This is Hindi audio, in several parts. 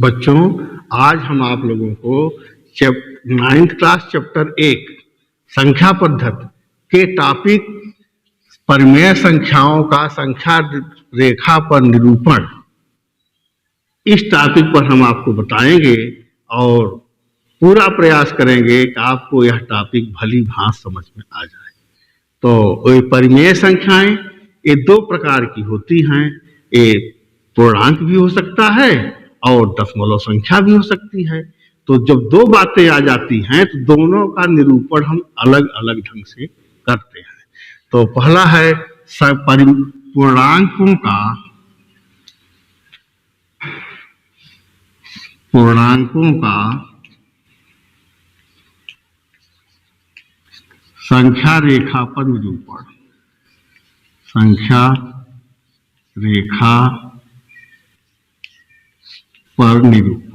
बच्चों, आज हम आप लोगों को 9th क्लास चैप्टर 1 संख्या पद्धति के टॉपिक परिमेय संख्याओं का संख्या रेखा पर निरूपण, इस टॉपिक पर हम आपको बताएंगे और पूरा प्रयास करेंगे कि आपको यह टॉपिक भली भांति समझ में आ जाए। तो ये परिमेय संख्याएं ये दो प्रकार की होती हैं। एक पूर्णांक भी हो सकता है और दशमलव संख्या भी हो सकती है। तो जब दो बातें आ जाती हैं तो दोनों का निरूपण हम अलग अलग ढंग से करते हैं। तो पहला है पूर्णांकों का संख्या रेखा पर निरूपण। संख्या रेखा पर निरूपण।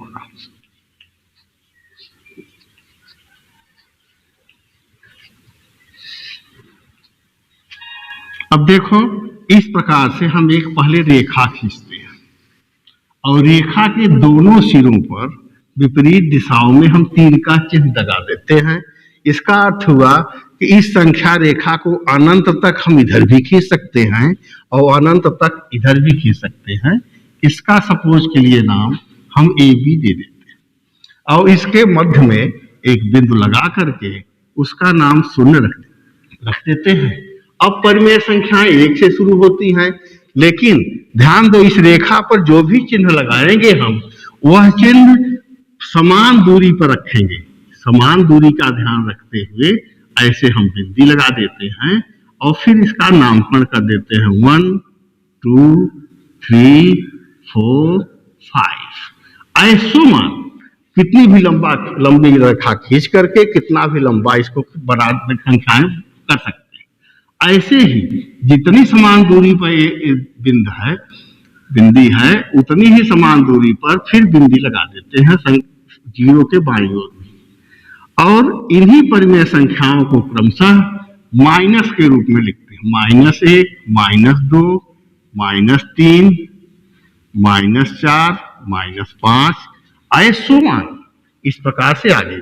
अब देखो, इस प्रकार से हम एक पहले रेखा खींचते हैं और रेखा के दोनों सिरों पर विपरीत दिशाओं में हम तीर का चिन्ह लगा देते हैं। इसका अर्थ हुआ कि इस संख्या रेखा को अनंत तक हम इधर भी खींच सकते हैं और अनंत तक इधर भी खींच सकते हैं। इसका सपोज के लिए नाम हम ए बी दे देते हैं और इसके मध्य में एक बिंदु लगा करके उसका नाम शून्य रख देते हैं। अब परिमेय संख्याएं 1 से शुरू होती हैं, लेकिन ध्यान दो, इस रेखा पर जो भी चिन्ह लगाएंगे हम, वह चिन्ह समान दूरी पर रखेंगे। समान दूरी का ध्यान रखते हुए ऐसे हम बिंदी लगा देते हैं और फिर इसका नामकरण कर देते हैं 1 2 3 4 5। ऐसो मान कितनी भी लंबी रेखा खींच करके कितना भी लंबा इसको बड़ा संख्याएं कर सकते हैं। ऐसे ही जितनी समान दूरी पर बिंदी है उतनी ही समान दूरी पर फिर बिंदी लगा देते हैं जीरो के बाईं ओर में। और इन्हीं परिमेय संख्याओं को क्रमशः माइनस के रूप में लिखते हैं। -1, -2, -3, -4, -5, ऐसो मान इस प्रकार से आगे।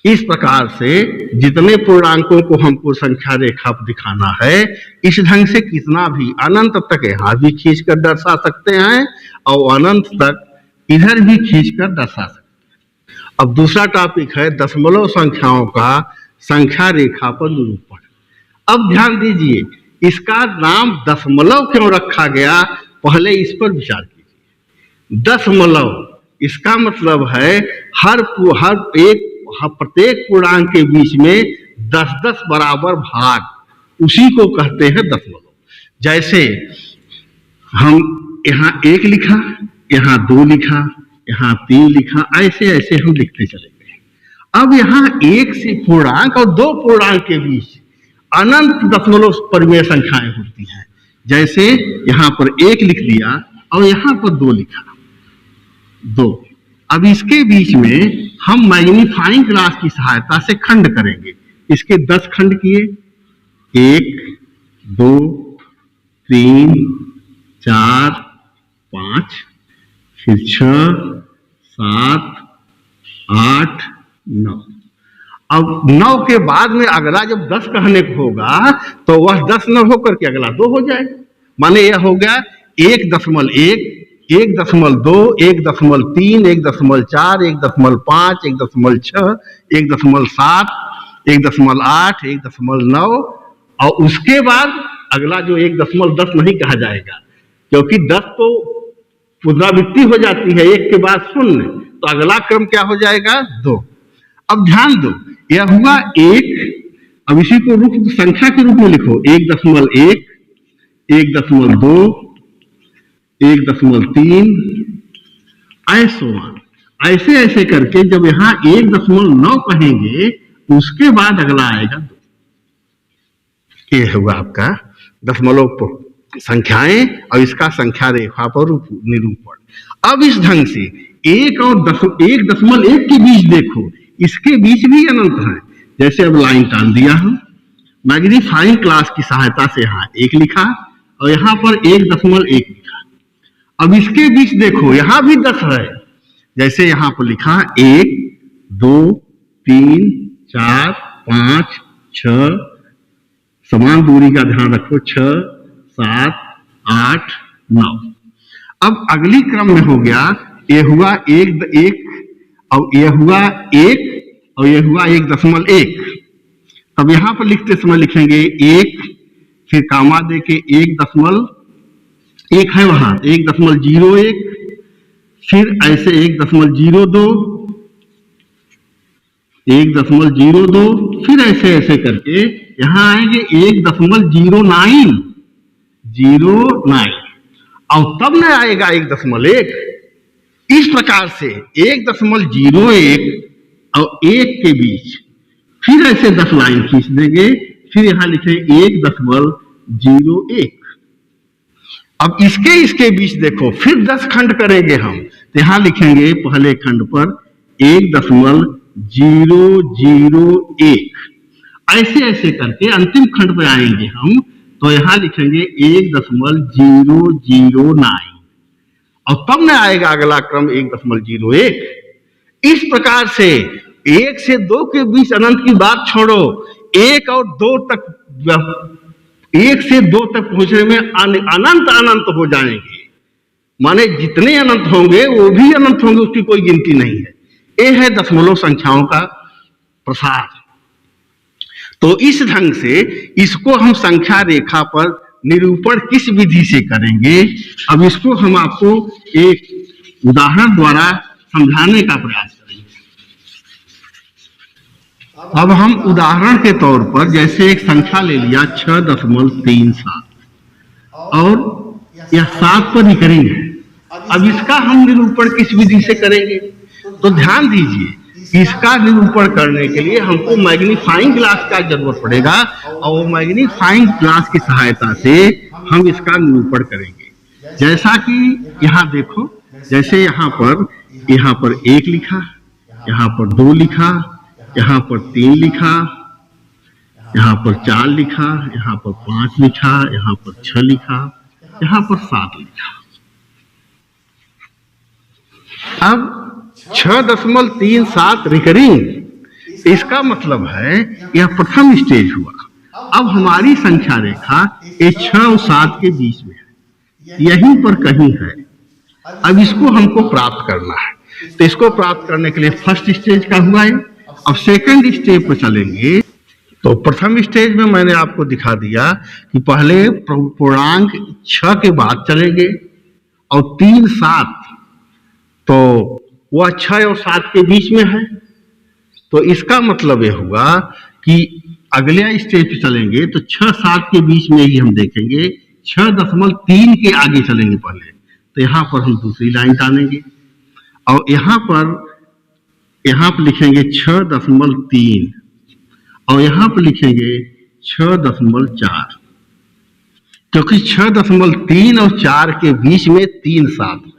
इस प्रकार से जितने पूर्णांकों को हमको संख्या रेखा पर दिखाना है, इस ढंग से कितना भी अनंत तक यहाँ भी खींच कर दर्शा सकते हैं और अनंत तक इधर भी खींच कर दर्शा सकते हैं। अब दूसरा टॉपिक है दशमलव संख्याओं का संख्या रेखा पर निरूपण। अब ध्यान दीजिए, इसका नाम दशमलव क्यों रखा गया, पहले इस पर विचार कीजिए। दशमलव, इसका मतलब है प्रत्येक पूर्णांक के बीच में 10-10 बराबर भाग, उसी को कहते हैं दशमलव। जैसे हम यहाँ 1 लिखा, यहाँ 2 लिखा, यहाँ 3 लिखा, ऐसे ऐसे हम लिखते चले गए। अब यहाँ एक से पूर्णांक और दो पूर्णांक के बीच अनंत दशमलव परिमेय संख्याएं होती हैं। जैसे यहाँ पर 1 लिख दिया और यहाँ पर 2 लिखा, 2। अब इसके बीच में हम मैग्नीफाइंग ग्लास की सहायता से खंड करेंगे। इसके 10 खंड किए, 1 2 3 4 5, फिर 6 7 8 9। अब 9 के बाद में अगला जब 10 कहने को होगा तो वह 10 न होकर के अगला 2 हो जाएगा। माने यह हो गया 1.1, 1.2, 1.3, 1.4, 1.5, 1.6, 1.7, 1.8, 1.9 और उसके बाद अगला जो 1.10 नहीं कहा जाएगा, क्योंकि 10 तो पुनरावृत्ति हो जाती है, 1 के बाद 0, तो अगला क्रम क्या हो जाएगा, 2। अब ध्यान दो, यह हुआ 1। अब इसी को संख्या के रूप में लिखो, 1.1, 1.2, 1.3, ऐसे ऐसे करके जब यहाँ 1.9 कहेंगे उसके बाद अगला आएगा 2। ये हुआ आपका दशमलव संख्याएं और इसका संख्या रेखा पर निरूपण। अब इस ढंग से 1 और 1.1 के बीच देखो, इसके बीच भी अनंत है। जैसे अब लाइन टान दिया हम, मैग्नीफाइंग ग्लास की सहायता से यहाँ 1 लिखा और यहाँ पर 1.1 लिखा। अब इसके बीच देखो यहां भी 10 है, जैसे यहां पर लिखा 1 2 3 4 5 6, समान दूरी का ध्यान रखो, 6 7 8 9। अब अगली क्रम में हो गया, ये हुआ 1 और ये हुआ 1 और ये हुआ 1.1। तब यहां पर लिखते समय लिखेंगे 1, फिर कामा दे के 1.1 है वहां 1.01, फिर ऐसे 1.02, 1.02, फिर ऐसे ऐसे करके यहां आएंगे 1.09 और तब न आएगा 1.1। इस प्रकार से 1.01 और 1 के बीच फिर ऐसे 10 लाइन खींच देंगे, फिर यहां लिखे 1.01। अब इसके बीच देखो फिर 10 खंड करेंगे हम, तो यहां लिखेंगे पहले खंड पर 1.001, ऐसे ऐसे करके अंतिम खंड पे आएंगे हम, तो यहां लिखेंगे 1.009 और तब न आएगा अगला क्रम 1.01। इस प्रकार से 1 से 2 के बीच अनंत की बात छोड़ो, 1 और 2 तक, 1 से 2 तक पहुंचने में अनंत अनंत हो जाएंगे, माने जितने अनंत होंगे वो भी अनंत होंगे, उसकी कोई गिनती नहीं है। ये है दशमलव संख्याओं का प्रसार। तो इस ढंग से इसको हम संख्या रेखा पर निरूपण किस विधि से करेंगे, अब इसको हम आपको एक उदाहरण द्वारा समझाने का प्रयास करेंगे। अब हम उदाहरण के तौर पर जैसे एक संख्या ले लिया 6.37 और यह 7 पर रिकरिंग है। अब इसका हम निरूपण किस विधि से करेंगे, तो ध्यान दीजिए, इसका निरूपण करने के लिए हमको मैग्नीफाइंग ग्लास का जरूरत पड़ेगा और वो मैग्नीफाइंग ग्लास की सहायता से हम इसका निरूपण करेंगे। जैसा कि यहाँ देखो, जैसे यहाँ पर 1 लिखा, यहाँ पर 2 लिखा, यहाँ पर 3 लिखा, यहाँ पर 4 लिखा, यहाँ पर 5 लिखा, यहाँ पर 6 लिखा, यहाँ पर 7 लिखा। अब 6.37 रिकरिंग, इसका मतलब है यह प्रथम स्टेज हुआ। अब हमारी संख्या रेखा ये 6 और 7 के बीच में है, यहीं पर कहीं है। अब इसको हमको प्राप्त करना है, तो इसको प्राप्त करने के लिए फर्स्ट स्टेज का हुआ है। अब सेकंड स्टेज पर चलेंगे, तो प्रथम स्टेज में मैंने आपको दिखा दिया कि पहले पूर्णांक 6 के बाद चलेंगे और 3 7, तो वह 6 और 7 के बीच में है। तो इसका मतलब यह हुआ कि अगले स्टेज पे चलेंगे तो 6 7 के बीच में ही हम देखेंगे, 6.3 के आगे चलेंगे पहले, तो यहाँ पर हम दूसरी लाइन टानेंगे और यहाँ पर लिखेंगे 6.3 और यहाँ पर लिखेंगे 6.4, क्योंकि 6.3 और 4 के बीच में 3 7 है,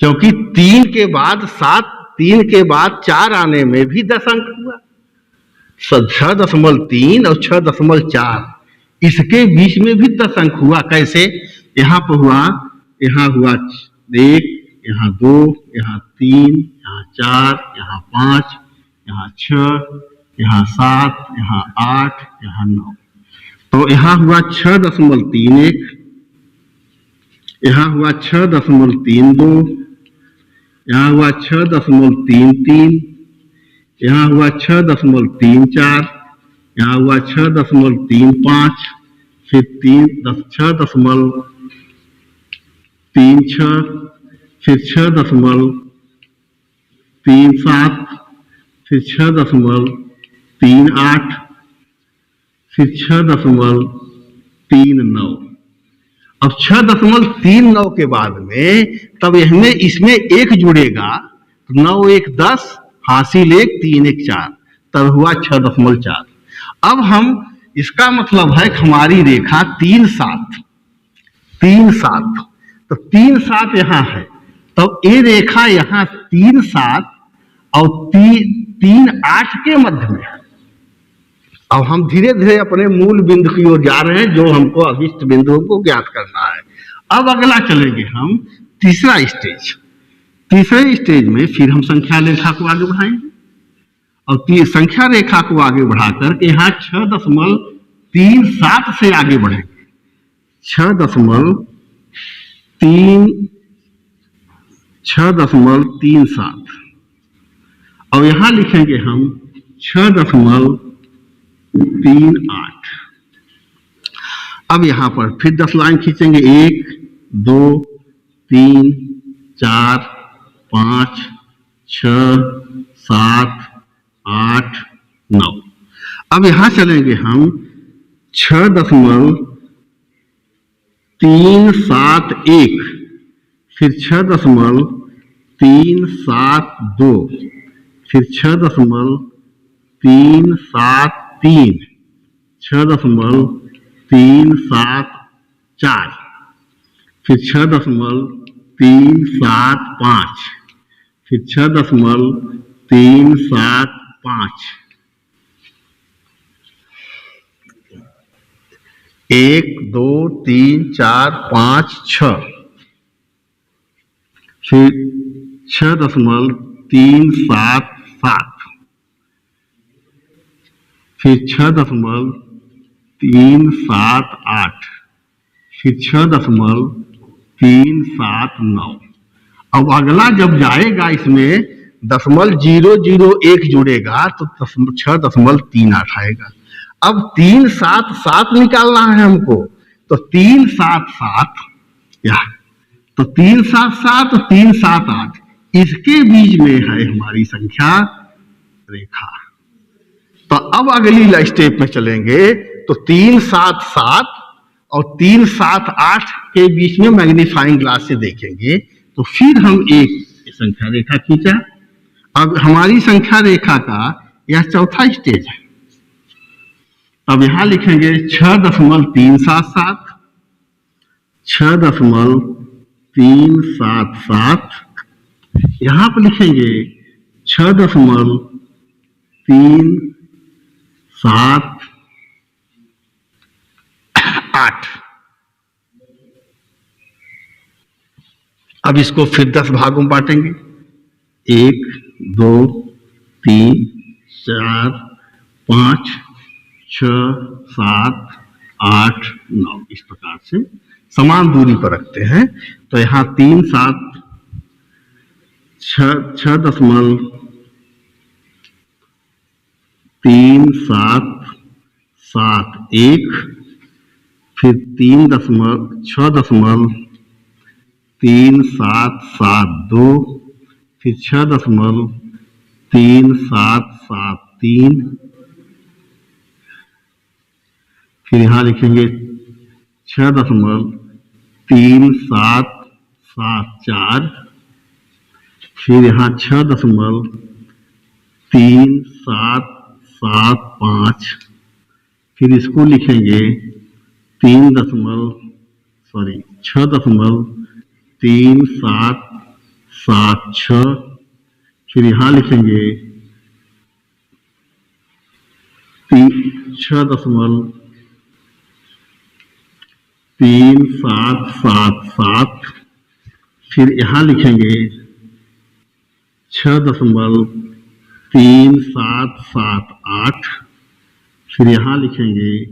क्योंकि 3 के बाद 7, 3 के बाद 4 आने में भी 10 अंक हुआ। 6.3 और 6.4 इसके बीच में भी 10 अंक हुआ। कैसे? यहाँ पर हुआ, यहाँ हुआ 1, यहाँ 2, यहाँ 3, यहाँ 4, यहाँ 5, यहाँ 6, यहाँ 7, यहाँ 8, यहाँ 9। तो यहाँ हुआ 6.31, यहाँ हुआ 6.32, यहाँ हुआ 6.33, यहाँ हुआ 6.34, यहाँ हुआ 6.35, फिर 6.36, फिर 6.37, फिर 6.38, फिर 6.39। अब 6.39 के बाद में तब इसमें 1 जुड़ेगा, 9 1 10, हासिल 1, 3 1 4, तब हुआ 6.4। अब हम, इसका मतलब है हमारी रेखा 3 7, तो 3 7 यहाँ है, तब ये रेखा यहाँ 3 7 और 3 8 के मध्य में है। अब हम धीरे धीरे अपने मूल बिंदु की ओर जा रहे हैं, जो हमको अभिष्ट बिंदुओं को ज्ञात करना है। अब अगला चलेंगे हम तीसरा स्टेज। तीसरे स्टेज में फिर हम संख्या रेखा को आगे बढ़ाएंगे और संख्या रेखा को आगे बढ़ाकर के यहाँ 6.37 से आगे बढ़ेंगे। 6.37 और यहां लिखेंगे हम 6.38। अब यहां पर फिर 10 लाइन खींचेंगे, 1 2 3 4 5 6 7 8 9। अब यहां चलेंगे हम 6.371, फिर 6.372, फिर 6.373, 6.374, फिर 6.375, फिर 6.375, 1 2 3 4 5 6, फिर 6.377, फिर 6.378, फिर 6.379। अब अगला जब जाएगा इसमें 0.001 जुड़ेगा तो 6.38 आएगा। अब 377 निकालना है हमको, तो 377 या तो 377 और 378 इसके बीच में है हमारी संख्या रेखा। तो अब अगली स्टेप में चलेंगे तो 377 और 378 के बीच में मैग्नीफाइंग ग्लास से देखेंगे तो फिर हम एक संख्या रेखा खींचा। अब हमारी संख्या रेखा का यह चौथा स्टेज है। अब यहां लिखेंगे 6.377, 6.377, यहां पर लिखेंगे 6.378। अब इसको फिर 10 भागों में बांटेंगे, 1 2 3 4 5 6 7 8 9 इस प्रकार से समान दूरी पर रखते हैं। तो यहाँ 6.3771, फिर 6.3772, फिर 6.3773, फिर यहाँ लिखेंगे 6.3774, फिर यहाँ 6.3775, फिर इसको लिखेंगे 6.3776, फिर यहाँ लिखेंगे 6.3777, फिर यहाँ लिखेंगे 6.3778, फिर यहाँ लिखेंगे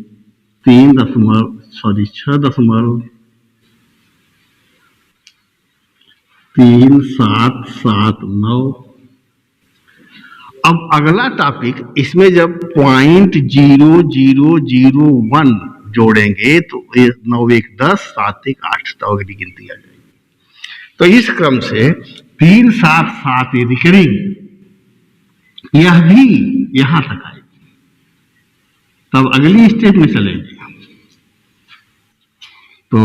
6.3779। अब अगला टॉपिक, इसमें जब 0.0001 जोड़ेंगे तो 9 1 10 7 1 8 तो अगली गिनती आ जाएगी। तो इस क्रम से 377 रिकरिंग यह भी यहां तक आएगी। तब अगली स्टेप में चलेंगे। तो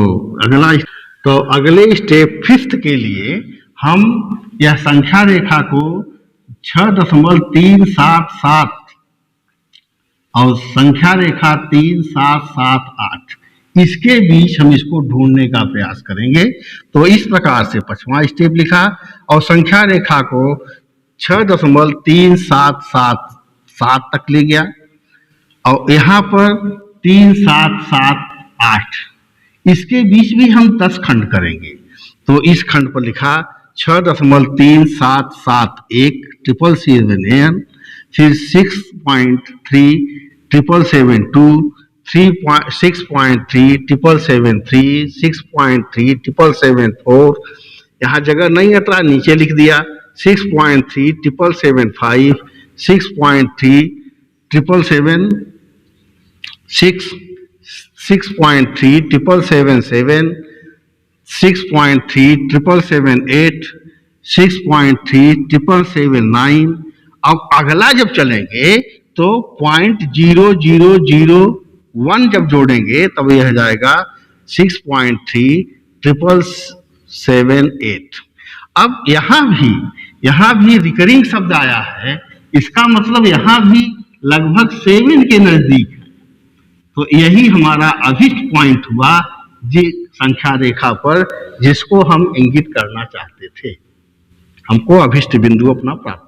अगले स्टेप 5th के लिए हम यह संख्या रेखा को 6.377 और संख्या रेखा 3778 इसके बीच हम इसको ढूंढने का प्रयास करेंगे। तो इस प्रकार से 5वां स्टेप लिखा और संख्या रेखा को 6.3777 तक ले गया और यहाँ पर 3778 इसके बीच भी हम 10 खंड करेंगे। तो इस खंड पर लिखा 6.3771 777 फिर 6.3 772 6.3 773 6.3 774, यहाँ जगह नहीं हटा नीचे लिख दिया 6.3 775 6.3 777 6.3 777 6.3 778 6.3 779। अब अगला जब चलेंगे तो 0.0001 जब जोड़ेंगे तब यह जाएगा 6.3 778। अब यहाँ भी रिकरिंग शब्द आया है, इसका मतलब यहाँ भी लगभग 7 के नजदीक है। तो यही हमारा अभिष्ट पॉइंट हुआ जी संख्या रेखा पर, जिसको हम इंगित करना चाहते थे। हमको अभिष्ट बिंदु अपना प्राप्त